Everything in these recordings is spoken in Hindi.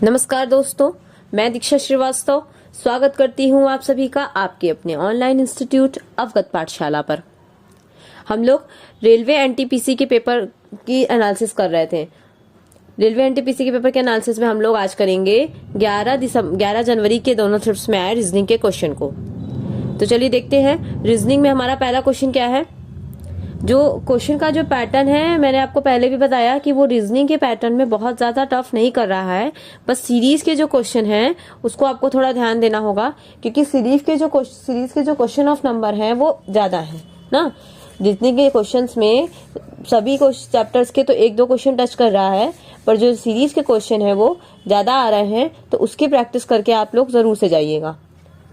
नमस्कार दोस्तों, मैं दीक्षा श्रीवास्तव स्वागत करती हूँ आप सभी का आपके अपने ऑनलाइन इंस्टीट्यूट अवगत पाठशाला पर। हम लोग रेलवे एनटीपीसी के पेपर की एनालिसिस कर रहे थे। रेलवे एनटीपीसी के पेपर के एनालिसिस में हम लोग आज करेंगे 11 जनवरी के दोनों शिफ्ट्स में आए रीजनिंग के क्वेश्चन को। तो चलिए देखते हैं रीजनिंग में हमारा पहला क्वेश्चन क्या है। जो क्वेश्चन का जो पैटर्न है, मैंने आपको पहले भी बताया कि वो रीजनिंग के पैटर्न में बहुत ज्यादा टफ नहीं कर रहा है, बस सीरीज के जो क्वेश्चन हैं उसको आपको थोड़ा ध्यान देना होगा, क्योंकि सीरीज के जो क्वेश्चन ऑफ नंबर हैं वो ज्यादा है ना। रीजनिंग के क्वेश्चंस में सभी चैप्टर्स के तो एक दो क्वेश्चन टच कर रहा है, पर जो सीरीज के क्वेश्चन है वो ज्यादा आ रहे हैं, तो उसकी प्रैक्टिस करके आप लोग जरूर से जाइएगा।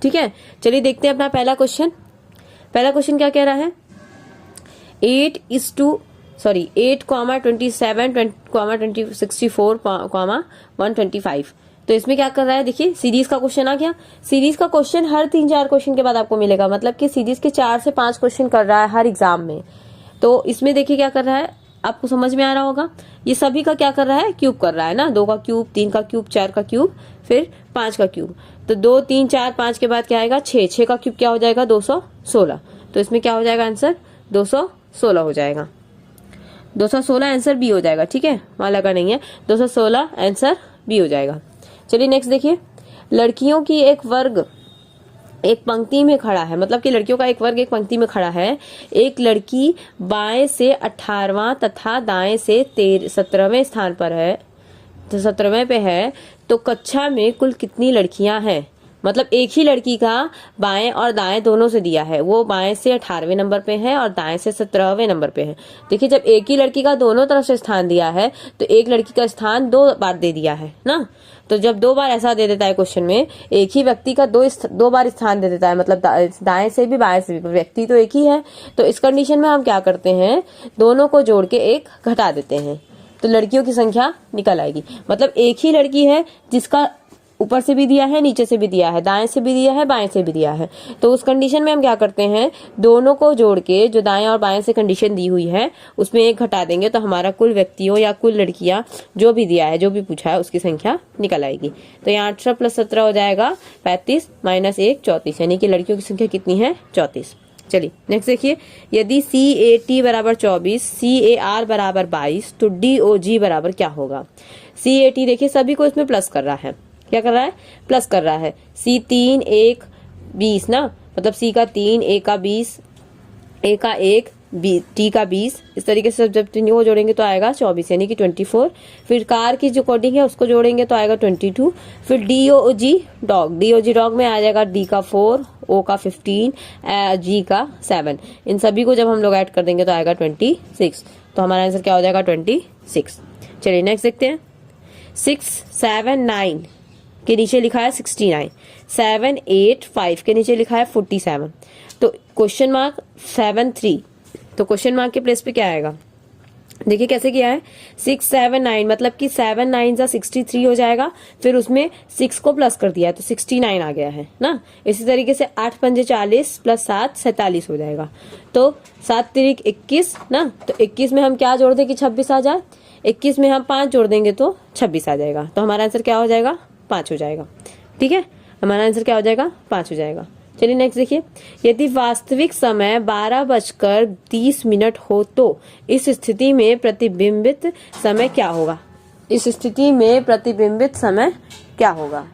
ठीक है, चलिए देखते हैं अपना पहला क्वेश्चन। पहला क्वेश्चन क्या कह रहा है, 8, 27, 64, 125। तो इसमें क्या कर रहा है, देखिए सीरीज का क्वेश्चन आ गया। सीरीज का क्वेश्चन हर 3-4 क्वेश्चन के बाद आपको मिलेगा, मतलब कि सीरीज के 4 से 5 क्वेश्चन कर रहा है हर एग्जाम में। तो इसमें देखिए क्या कर रहा है, आपको समझ में आ रहा होगा। ये सभी का क्या कर रहा है, क्यूब कर रहा है ना। 2 का क्यूब, 3 का क्यूब, 4 का क्यूब, फिर 5 का क्यूब। तो 2, 3, 4, 5 के बाद क्या आएगा, 6 का क्यूब क्या हो जाएगा, 216। तो इसमें क्या हो जाएगा आंसर, 216 हो जाएगा। 216 आंसर बी हो जाएगा। ठीक है, वहां लगा नहीं है, 216 आंसर बी हो जाएगा। चलिए नेक्स्ट देखिए, लड़कियों की एक वर्ग एक पंक्ति में खड़ा है, मतलब कि लड़कियों का एक वर्ग एक पंक्ति में खड़ा है। एक लड़की बाएं से 18वां तथा दाएं से 17वें स्थान पर है, तो 17वें पे है, तो कक्षा में कुल कितनी लड़कियां हैं। मतलब एक ही लड़की का बाएं और दाएं दोनों से दिया है, वो बाएं से 18वें नंबर पे है और दाएं से 17वें नंबर पे है। देखिए, जब एक ही लड़की का दोनों तरफ से स्थान दिया है तो एक लड़की का स्थान 2 बार दे दिया है ना। तो जब 2 बार ऐसा दे देता है क्वेश्चन में, एक ही व्यक्ति का 2 बार स्थान दे देता है, मतलब दाएं से भी बाएं से भी, व्यक्ति तो एक ही है। तो इस कंडीशन में हम क्या करते हैं, दोनों को जोड़ के 1 घटा देते हैं, तो लड़कियों की संख्या निकल आएगी। मतलब एक ही लड़की है जिसका ऊपर से भी दिया है, नीचे से भी दिया है, दाएं से भी दिया है, बाएं से भी दिया है। तो उस कंडीशन में हम क्या करते हैं, दोनों को जोड़ के जो दाएं और बाएं से कंडीशन दी हुई है उसमें 1 घटा देंगे, तो हमारा कुल व्यक्तियों या कुल लड़कियां जो भी दिया है, जो भी पूछा है, उसकी संख्या निकल आएगी। तो यहाँ 18 + 17 हो जाएगा 35 - 1 34, यानी कि लड़कियों की संख्या कितनी है, 34। चलिए नेक्स्ट देखिए, यदि CAT बराबर 24, CAR बराबर 22, तो DOG बराबर क्या होगा। CAT देखिए सभी को इसमें प्लस कर रहा है, क्या कर रहा है, प्लस कर रहा है। C3 1 20 ना, मतलब C का 3, A का 20, A का 1, T का 20, इस तरीके से जब तीनों को जोड़ेंगे तो आएगा 24, यानी कि 24। फिर कार की जो कोडिंग है उसको जोड़ेंगे तो आएगा 22। फिर DOG डॉग में आ जाएगा D का 4, O का 15, G का 7। इन सभी को जब हम लोग ऐड कर देंगे तो आएगा 26। तो हमारा आंसर क्या हो जाएगा, 26। चलिए नेक्स्ट देखते हैं, 6 7 9 के नीचे लिखा है 69, 7 8 5 के नीचे लिखा है 47, तो क्वेश्चन मार्क 7 3, तो क्वेश्चन मार्क के प्लेस पे क्या आएगा, देखिए कैसे किया है, 6 7 9, मतलब कि 7 9 जा 63 हो जाएगा, फिर उसमें 6 को प्लस कर दिया तो 69 आ गया है ना। इसी तरीके से 8 पंजे 40 प्लस 7 47 हो जाएगा, तो 7 तिरिक 21 ना, तो 21 में हम क्या जोड़ दें कि 26 आ जाए, 21 में हम 5 जोड़ देंगे तो 26 आ जाएगा, तो हमारा आंसर क्या हो जाएगा, 5 हो जाएगा। ठीक है, हमारा आंसर क्या हो जाएगा, 5 हो जाएगा। चलिए नेक्स्ट देखिए, यदि वास्तविक समय 12:30 हो तो इस स्थिति में प्रतिबिंबित समय क्या होगा। इस स्थिति में प्रतिबिंबित समय क्या होगा।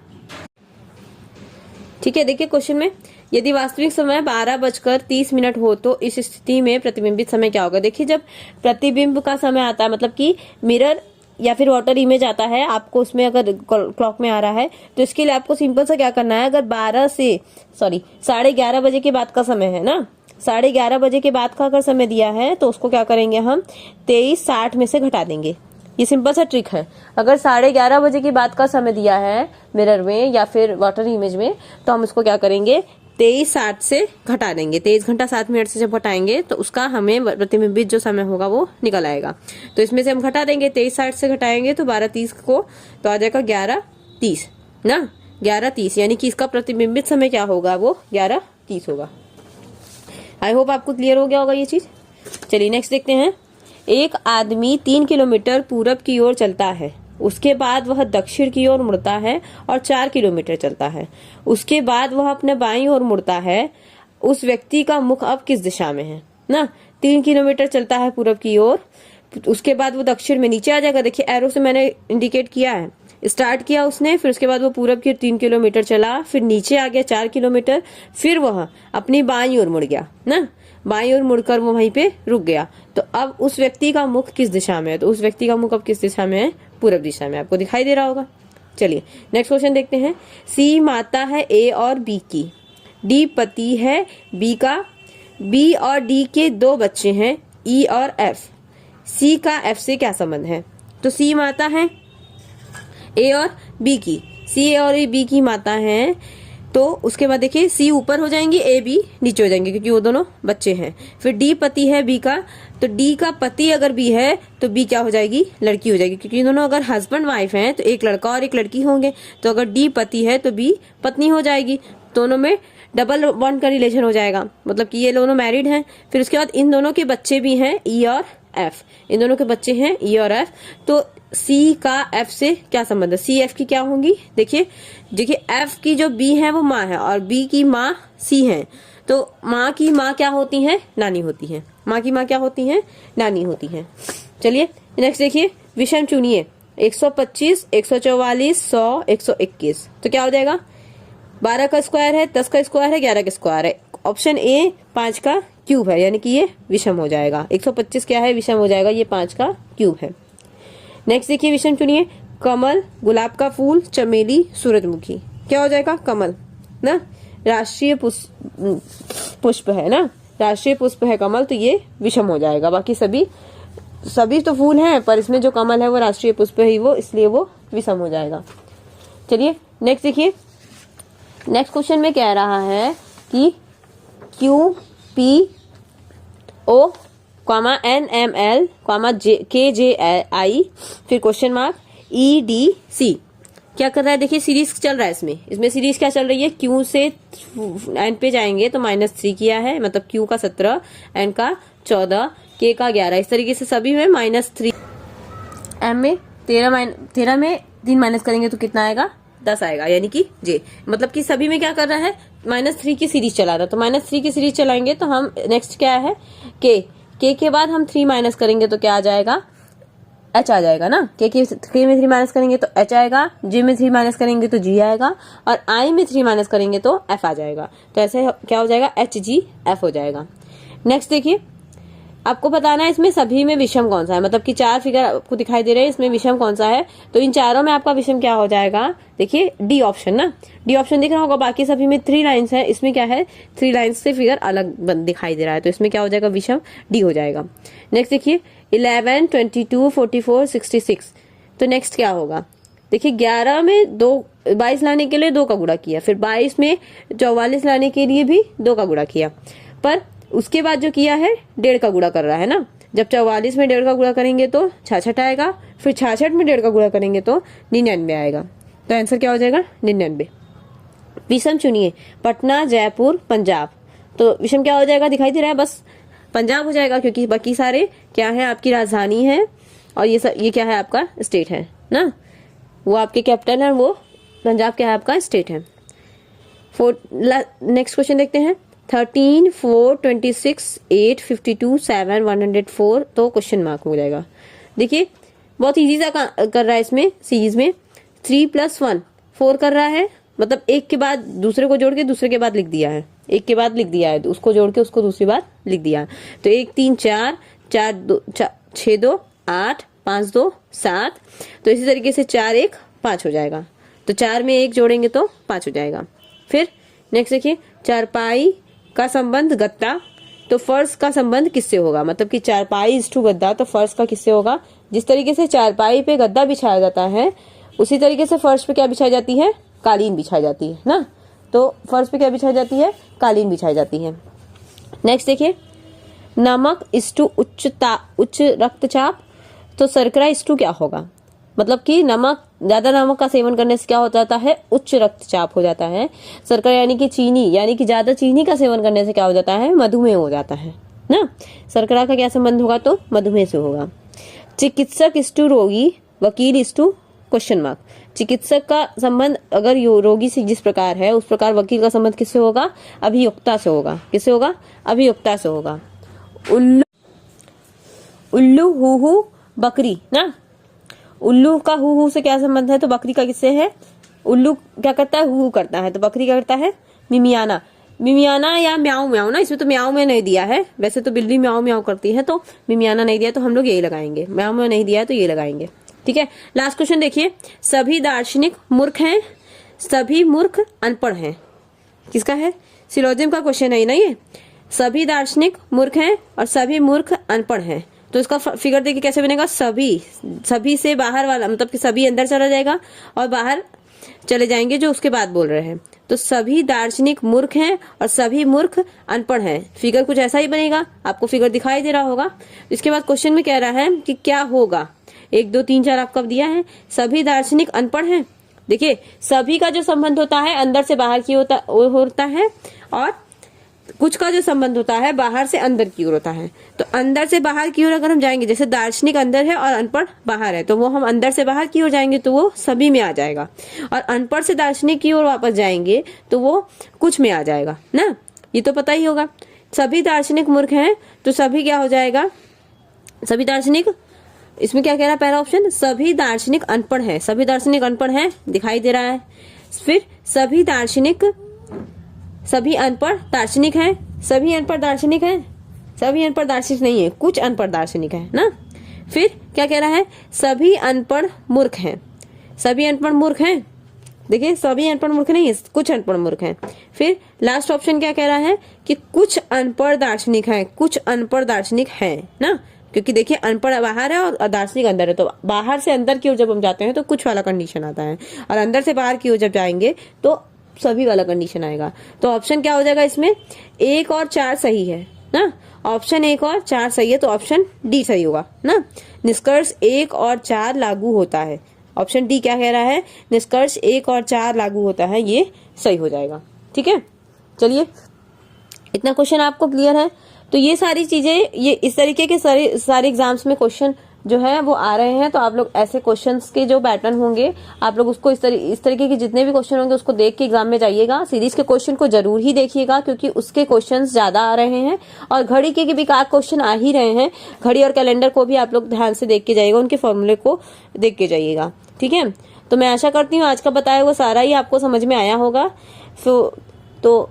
ठीक है, देखिए क्वेश्चन में, यदि वास्तविक समय 12:30 हो तो इस स्थिति में प्रतिबिंबित समय क्या होगा। देखिए जब प्रतिबिंब का समय आता है, मतलब कि मिरर या फिर वाटर इमेज आता है आपको, उसमें अगर क्लॉक में आ रहा है तो इसके लिए आपको सिंपल सा क्या करना है, अगर 11:30 बजे के बाद का समय है ना, 11:30 बजे के बाद का अगर समय दिया है तो उसको क्या करेंगे हम 23:60 में से घटा देंगे। ये सिंपल सा ट्रिक है। अगर 11:30 बजे के बाद का समय दिया है मिरर में या फिर वाटर इमेज में, तो हम उसको क्या करेंगे 23:60 से घटा देंगे। 23 घंटा 7 मिनट से जब घटाएंगे तो उसका हमें प्रतिबिंबित जो समय होगा वो निकल आएगा। तो इसमें से हम घटा देंगे, 23:60 से घटाएंगे तो 12:30 को, तो आ जाएगा 11:30 ना, 11:30, यानी कि इसका प्रतिबिंबित समय क्या होगा, वो 11:30 होगा। आई होप आपको क्लियर हो गया होगा ये चीज। चलिए नेक्स्ट देखते हैं, एक आदमी 3 किलोमीटर पूरब की ओर चलता है उसके बाद वह दक्षिण की ओर मुड़ता है और 4 किलोमीटर चलता है। उसके बाद वह अपने बाईं ओर मुड़ता है। उस व्यक्ति का मुख अब किस दिशा में है ना। 3 किलोमीटर चलता है पूरब की ओर, उसके बाद वो दक्षिण में नीचे आ जाएगा। देखिए एरो से मैंने इंडिकेट किया है, स्टार्ट किया उसने, फिर उसके बाद वो पूरब की 3 किलोमीटर चला, फिर नीचे आ गया 4 किलोमीटर, फिर वह अपनी बाईं ओर मुड़ गया ना, बाईं ओर मुड़कर वो वहीं पे रुक गया। तो अब उस व्यक्ति का मुख किस दिशा में है, तो उस व्यक्ति का मुख अब किस दिशा में है, पूरब दिशा में। आपको दिखाई दे रहा होगा। चलिए नेक्स्ट क्वेश्चन देखते हैं। सी माता है ए और बी की, डी पति है बी का, बी और डी के 2 बच्चे हैं ई और एफ। सी का एफ से क्या संबंध है। तो सी माता है ए और बी की, सी और बी की माता है, तो उसके बाद देखिए सी ऊपर हो जाएंगी, ए बी नीचे हो जाएंगे क्योंकि वो दोनों बच्चे हैं। फिर डी पति है बी का, तो डी का पति अगर बी है तो बी क्या हो जाएगी, लड़की हो जाएगी, क्योंकि दोनों अगर हस्बैंड वाइफ हैं तो एक लड़का और एक लड़की होंगे। तो अगर डी पति है तो बी पत्नी हो जाएगी, दोनों में डबल बॉन्ड का रिलेशन हो जाएगा, मतलब कि ये दोनों मैरिड हैं। फिर उसके बाद इन दोनों के बच्चे भी हैं ई और एफ, इन दोनों के बच्चे हैं ई और एफ। तो सी का एफ से क्या संबंध है, सी एफ की क्या होंगी। देखिए एफ की जो बी है वो माँ है और बी की माँ सी है, तो माँ की माँ क्या होती है, नानी होती है। माँ की माँ क्या होती है, नानी होती है। चलिए नेक्स्ट देखिए, विषम चुनिए। 125, 144, 100, 121, तो क्या हो जाएगा। 12 का स्क्वायर है, 10 का स्क्वायर है, 11 का स्क्वायर है। ऑप्शन ए 5 का क्यूब है, यानी कि ये विषम हो जाएगा। 125 क्या है, विषम हो जाएगा, ये 5 का क्यूब है। नेक्स्ट देखिए, विषम चुनिए। कमल, गुलाब का फूल, चमेली, सूरजमुखी, क्या हो जाएगा, कमल ना, राष्ट्रीय पुष्प है ना, राष्ट्रीय पुष्प है कमल, तो ये विषम हो जाएगा। बाकी सभी तो फूल हैं, पर इसमें जो कमल है वो राष्ट्रीय पुष्प है वो, इसलिए वो विषम हो जाएगा। चलिए नेक्स्ट देखिए, नेक्स्ट क्वेश्चन में कह रहा है कि Q P O N M L K J I, फिर question mark E D C, क्या कर रहा है। देखिए सीरीज चल रहा है, इसमें सीरीज क्या चल रही है, क्यू से एन पे जाएंगे तो -3 किया है, मतलब क्यू का 17, एन का 14, के का 11, इस तरीके से सभी में -3, एम में 13 में 3 माइनस करेंगे तो कितना आएगा, 10 आएगा, यानी कि जे, मतलब कि सभी में क्या कर रहा है, -3 की सीरीज चला रहा है। तो -3 की सीरीज चलाएंगे तो हम नेक्स्ट क्या है, के बाद हम 3 माइनस करेंगे तो क्या आ जाएगा, एच आ जाएगा ना। के में 3 माइनस करेंगे तो एच आएगा, जे में 3 माइनस करेंगे तो जी आएगा, और आई में 3 माइनस करेंगे तो एफ आ जाएगा। तो ऐसे क्या हो जाएगा, एच जी एफ हो जाएगा। नेक्स्ट देखिए, आपको बताना है इसमें सभी में विषम कौन सा है, मतलब कि 4 फिगर आपको दिखाई दे रहे हैं, इसमें विषम कौन सा है। तो इन चारों में आपका विषम क्या हो जाएगा, देखिए डी ऑप्शन ना, डी ऑप्शन दिख रहा होगा। बाकी सभी में 3 लाइन्स है, इसमें क्या है, 3 लाइन्स से फिगर अलग दिखाई दे रहा है, तो इसमें क्या हो जाएगा, विषम डी हो जाएगा। नेक्स्ट देखिए 11, 22, 44, 66, तो नेक्स्ट क्या होगा, देखिए 11 में 22 लाने के लिए 2 का गुणा किया, फिर 22 में 44 लाने के लिए भी 2 का गुणा किया, पर उसके बाद जो किया है 1.5 का गुणा कर रहा है ना। जब 44 में 1.5 का गुणा करेंगे तो 66 आएगा, फिर 66 में 1.5 का गुणा करेंगे तो 99 आएगा। तो आंसर क्या हो जाएगा, 99। विषम चुनिए। पटना, जयपुर, पंजाब, तो विषम क्या हो जाएगा, दिखाई दे रहा है, बस पंजाब हो जाएगा, क्योंकि बाकी सारे क्या है, आपकी राजधानी है, और ये क्या है, आपका स्टेट है ना, वो आपके कैपिटल है, वो पंजाब क्या है, आपका स्टेट है। नेक्स्ट क्वेश्चन देखते हैं। 13, 4, 26, 8, 52, 7, 104, तो क्वेश्चन मार्क हो जाएगा। देखिए बहुत इजी सा कर रहा है, इसमें सीरीज में 3 + 1 4 कर रहा है, मतलब एक के बाद दूसरे को जोड़ के दूसरे के बाद लिख दिया है, एक के बाद लिख दिया है, तो उसको जोड़ के उसको दूसरी बार लिख दिया है। तो 1 3 4 4 2 6 2 8 5 2 7, तो इसी तरीके से 4 1 5 हो जाएगा, तो 4 में 1 जोड़ेंगे तो 5 हो जाएगा। फिर नेक्स्ट देखिए, चारपाई का संबंध गद्दा, तो फर्श का संबंध किससे होगा, मतलब कि चारपाई = गद्दा, तो फर्श का किससे होगा। जिस तरीके से चारपाई पे गद्दा बिछाया जाता है, उसी तरीके से फर्श पे क्या बिछाई जाती है, कालीन बिछाई जाती है ना। तो फर्श पे क्या बिछाई जाती है, कालीन बिछाई जाती है। नेक्स्ट देखिए, नमक = उच्च रक्तचाप, तो शर्करा = क्या होगा, मतलब कि ज्यादा नमक का सेवन करने से क्या हो जाता है, उच्च रक्तचाप हो जाता है। शर्करा यानी कि चीनी, यानी कि ज्यादा चीनी का सेवन करने से क्या हो जाता है, मधुमेह हो जाता है ना। शर्करा का क्या संबंध होगा, तो मधुमेह से होगा। चिकित्सक = रोगी, वकील = क्वेश्चन मार्क। चिकित्सक का संबंध अगर रोगी से जिस प्रकार है उस प्रकार वकील का संबंध किससे होगा? अभियुक्ता से होगा। किससे होगा? अभियुक्ता से होगा। उल्लू हु हु बकरी ना, उल्लू का हु हु से क्या संबंध है? तो बकरी का किससे है? उल्लू क्या करता है? हु करता है, तो बकरी क्या करता है? मिमियाना। मिमियाना या म्याऊ म्याऊ ना, इसमें तो म्याऊ में नहीं दिया है, वैसे तो बिल्ली म्याऊ म्याऊ करती है, तो मिमियाना नहीं दिया तो हम लोग यही लगाएंगे। म्याऊ म्याऊ नहीं दिया है तो ये लगाएंगे। ठीक है, लास्ट क्वेश्चन देखिए, सभी दार्शनिक मूर्ख हैं, सभी मूर्ख अनपढ़ हैं। किसका है? सिलोजियम का क्वेश्चन है ना ये। सभी दार्शनिक मूर्ख हैं और सभी मूर्ख अनपढ़ हैं, तो इसका फिगर देखिए कैसे बनेगा? सभी से बाहर वाला, मतलब कि सभी अंदर चला जाएगा और बाहर चले जाएंगे जो उसके बाद बोल रहे हैं। तो सभी दार्शनिक मूर्ख हैं और सभी मूर्ख अनपढ़ हैं। फिगर कुछ ऐसा ही बनेगा, आपको फिगर दिखाई दे रहा होगा। इसके बाद क्वेश्चन में कह रहा है कि क्या होगा? 1 2 3 4 आपका दिया है। सभी दार्शनिक अनपढ़ हैं। देखिए सभी का जो संबंध होता है अंदर से बाहर की होता है और कुछ का जो संबंध होता है बाहर से अंदर की ओर होता है। तो अंदर से बाहर की ओर अगर हम जाएंगे, जैसे दार्शनिक अंदर है और अनपढ़ बाहर है, तो वो हम अंदर से बाहर की ओर जाएंगे तो वो सभी में आ जाएगा, और अनपढ़ से दार्शनिक की ओर वापस जाएंगे तो वो कुछ में आ जाएगा ना। ये तो पता ही होगा। सभी दार्शनिक मूर्ख हैं तो सभी क्या हो जाएगा? सभी दार्शनिक, इसमें क्या कह रहा है पहला ऑप्शन? सभी दार्शनिक अनपढ़ है। सभी दार्शनिक अनपढ़ है, दिखाई दे रहा है। फिर सभी अनपढ़ दार्शनिक हैं। सभी अनपढ़ दार्शनिक हैं? सभी अनपढ़ दार्शनिक नहीं है, कुछ अनपढ़ दार्शनिक है ना। फिर क्या कह रहा है? सभी अनपढ़ मूर्ख हैं। सभी अनपढ़ मूर्ख हैं, देखिए सभी अनपढ़ मूर्ख नहीं है, कुछ अनपढ़ मूर्ख हैं। फिर लास्ट ऑप्शन क्या कह रहा है? कि कुछ अनपढ़ दार्शनिक हैं। कुछ अनपढ़ दार्शनिक हैं ना, क्योंकि देखिए अनपढ़ बाहर है और दार्शनिक अंदर है, तो बाहर से अंदर की ओर जब हम जाते हैं तो कुछ वाला कंडीशन आता है, और अंदर से बाहर की ओर जब जाएंगे तो सभी वाला कंडीशन आएगा। तो ऑप्शन क्या हो जाएगा इसमें? 1 और 4 सही है ना। ऑप्शन 1 और 4 सही है तो ऑप्शन डी सही होगा ना। निष्कर्ष 1 और 4 लागू होता है। ऑप्शन डी क्या कह रहा है? निष्कर्ष 1 और 4 लागू होता है, ये सही हो जाएगा। ठीक है, चलिए इतना क्वेश्चन आपको क्लियर है। तो ये सारी चीजें, ये इस तरीके के सारे एग्जाम्स में क्वेश्चन जो है वो आ रहे हैं। तो आप लोग ऐसे क्वेश्चंस के जो पैटर्न होंगे आप लोग उसको इस तरीके के जितने भी क्वेश्चन होंगे उसको देख के एग्जाम में जाइएगा। सीरीज के क्वेश्चन को जरूर ही देखिएगा क्योंकि उसके क्वेश्चंस ज्यादा आ रहे हैं, और घड़ी के भी क्वेश्चन आ ही रहे हैं। घड़ी और कैलेंडर को भी आप लोग ध्यान से देख के जाइएगा, उनके फॉर्मूले को देख के जाइएगा। ठीक है, तो मैं आशा करती हूँ आज का बताया वो सारा ही आपको समझ में आया होगा। तो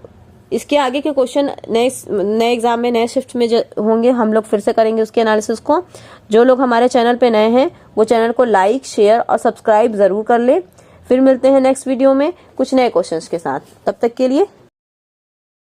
इसके आगे के क्वेश्चन नए एग्जाम में नए शिफ्ट में होंगे, हम लोग फिर से करेंगे उसके एनालिसिस को। जो लोग हमारे चैनल पे नए हैं वो चैनल को लाइक, शेयर और सब्सक्राइब जरूर कर ले। फिर मिलते हैं नेक्स्ट वीडियो में कुछ नए क्वेश्चंस के साथ। तब तक के लिए